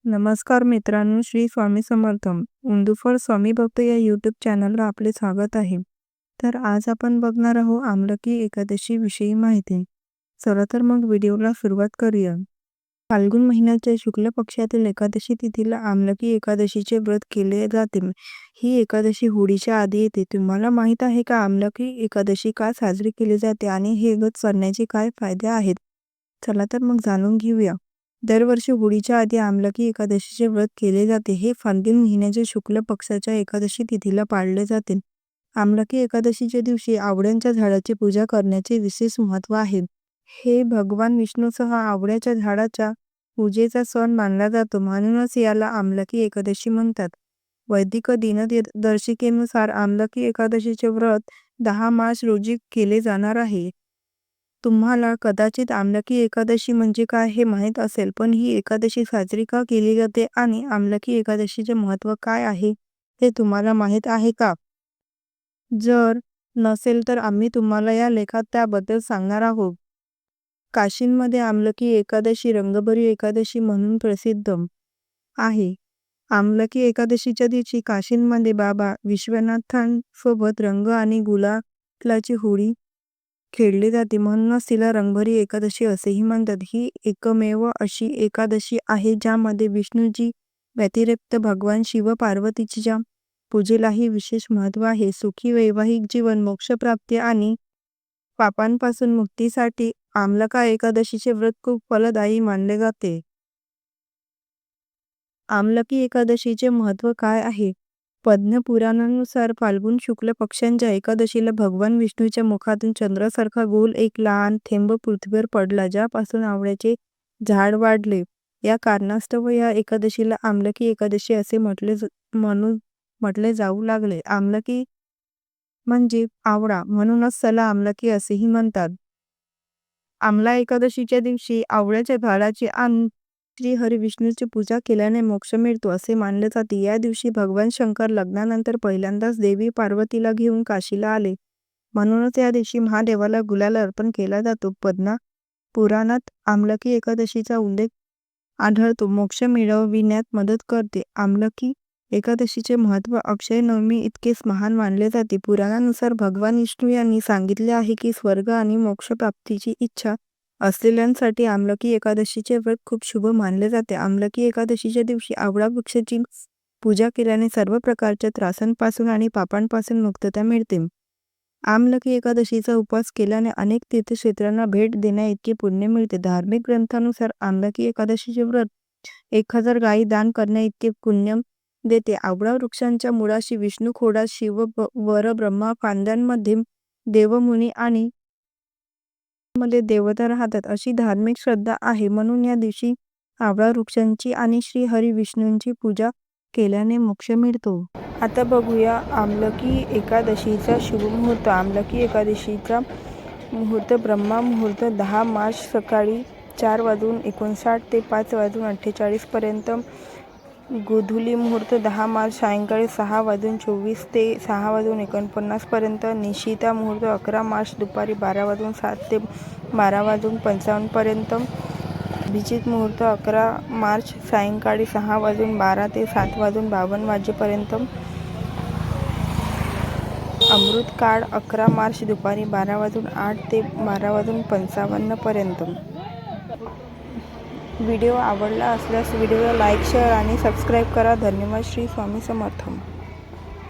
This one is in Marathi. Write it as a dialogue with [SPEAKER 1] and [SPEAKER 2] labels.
[SPEAKER 1] नमस्कार मित्रांनो, श्री स्वामी समर्थम. उंदुफळ स्वामी भक्त या यूट्यूब चॅनलला आपले स्वागत आहे. तर आज आपण बघणार आहोत आमलकी एकादशी विषयी माहिती. चला तर मग व्हिडिओला सुरुवात करूया. फाल्गुन महिन्याच्या शुक्ल पक्षातील एकादशी तिथीला आमलकी एकादशीचे व्रत केले जाते. ही एकादशी होळीच्या आधी येते. तुम्हाला माहित आहे का आमलकी एकादशी का साजरी केली जाते आणि हे व्रत करण्याचे काय फायदे आहेत? चला तर मग जाणून घेऊया. दरवर्षी होळीच्या आधी आमलकी एकादशीचे व्रत केले जाते. हे फाल्गुन महिन्याच्या शुक्ल पक्षाच्या एकादशी तिथीला पाळले जाते. आमलकी एकादशीच्या दिवशी आवळ्याच्या झाडाची पूजा करण्याचे विशेष महत्त्व आहे. हे भगवान विष्णूसह आवळ्याच्या झाडाच्या पूजेचा सण मानला जातो, म्हणूनच याला आमलकी एकादशी म्हणतात. वैदिक दिनदर्शिकेनुसार आमलकी एकादशीचे व्रत 10 मार्च रोजी केले जाणार आहे. तुम्हाला कदाचित आमलकी एकादशी म्हणजे काय हे माहीत असेल, पण ही एकादशी साजरी का केली जाते आणि आमलकी एकादशीचे महत्त्व काय आहे हे तुम्हाला माहीत आहे का? जर नसेल तर आम्ही तुम्हाला या लेखात त्याबद्दल सांगणार आहोत. काशींमध्ये आमलकी एकादशी रंगभरी एकादशी म्हणून प्रसिद्ध आहे. आमलकी एकादशीच्या दिवशी काशींमध्ये बाबा विश्वनाथांसोबत रंग आणि गुलालाची होळी खेळली जाते, म्हणूनच तिला रंगभरी एकादशी असेही म्हणतात. ही एकमेव अशी एकादशी आहे ज्यामध्ये विष्णूजी व्यतिरिक्त भगवान शिव पार्वतीच्या पूजेलाही विशेष महत्त्व आहे. सुखी वैवाहिक जीवन, मोक्षप्राप्ती आणि पापांपासून मुक्तीसाठी आमलका एकादशीचे व्रत खूप फलदायी मानले जाते. आमलकी एकादशीचे महत्त्व काय आहे? पद्मपुराणानुसार फाल्गुन शुक्ल पक्षांच्या एकादशीला भगवान विष्णूच्या मुखातून चंद्रासारखा गोल एक लहान थेंब पृथ्वीवर पडला, ज्यापासून आवळ्याचे झाड वाढले. या कारणास्तव या एकादशीला आमलकी एकादशी असे म्हटले जाऊ लागले. आमलकी म्हणजे आवळा, म्हणूनच त्याला आमलकी असेही म्हणतात. आमला एकादशीच्या दिवशी आवळ्याच्या झाडाची आणि श्री हरिविष्णूची पूजा केल्याने मोक्ष मिळतो असे मानले जाते. या दिवशी भगवान शंकर लग्नानंतर पहिल्यांदाच देवी पार्वतीला घेऊन काशीला आले, म्हणूनच या दिवशी महादेवाला गुलाल अर्पण केला जातो. पद्मा पुराणात आमलकी एकादशीचा उल्लेख आढळतो. मोक्ष मिळविण्यात मदत करते. आमलकी एकादशीचे महत्त्व अक्षय नवमी इतकेच महान मानले जाते. पुराणानुसार भगवान विष्णू यांनी सांगितले आहे की स्वर्ग आणि मोक्षप्राप्तीची इच्छा असलेल्यांसाठी आमलकी एकादशीचे व्रत खूप शुभ मानले जाते. आमलकी एकादशीच्या दिवशी आवळा वृक्षाची पूजा केल्याने सर्व प्रकारच्या त्रासांपासून आणि पापांपासून मुक्तता मिळते. आमलकी एकादशीचा उपवास केल्याने अनेक तीर्थक्षेत्रांना भेट देण्याइतके पुण्य मिळते. धार्मिक ग्रंथानुसार आमलकी एकादशीचे व्रत 1000 गायी दान करण्याइतके पुण्य देते. आवळा वृक्षांच्या मुळाशी विष्णू खोडात शिव वर ब्रह्मा फांद्यांमध्ये देवमुनी आणि मध्ये देवता राहतात अशी धार्मिक श्रद्धा आहे. म्हणून या दिवशी आवळा वृक्षांची आणि श्री हरी विष्णूंची पूजा केल्याने मोक्ष मिळतो. आता बघूया आमलकी एकादशीचा शुभ मुहूर्त. आमलकी एकादशीचा मुहूर्त ब्रह्मा मुहूर्त 10 मार्च सकाळी 4:59 ते 5:48 पर्यंत. गोधूली मुहूर्त 10 मार्च सायंकाळी 6:24 ते 6:49 पर्यंत. निशिता मुहूर्त 11 मार्च दुपारी 12:07 ते 12:55 पर्यंत. अभिजित मुहूर्त 11 मार्च सायंकाळी 6:12 ते 7:52 वाजेपर्यंत. अमृत काळ 11 मार्च दुपारी 12:08 ते 12:55 पर्यंत. व्हिडिओ आवडला असल्यास व्हिडिओला लाईक, शेअर आणि सबस्क्राईब करा. धन्यवाद. श्री स्वामी समर्थ.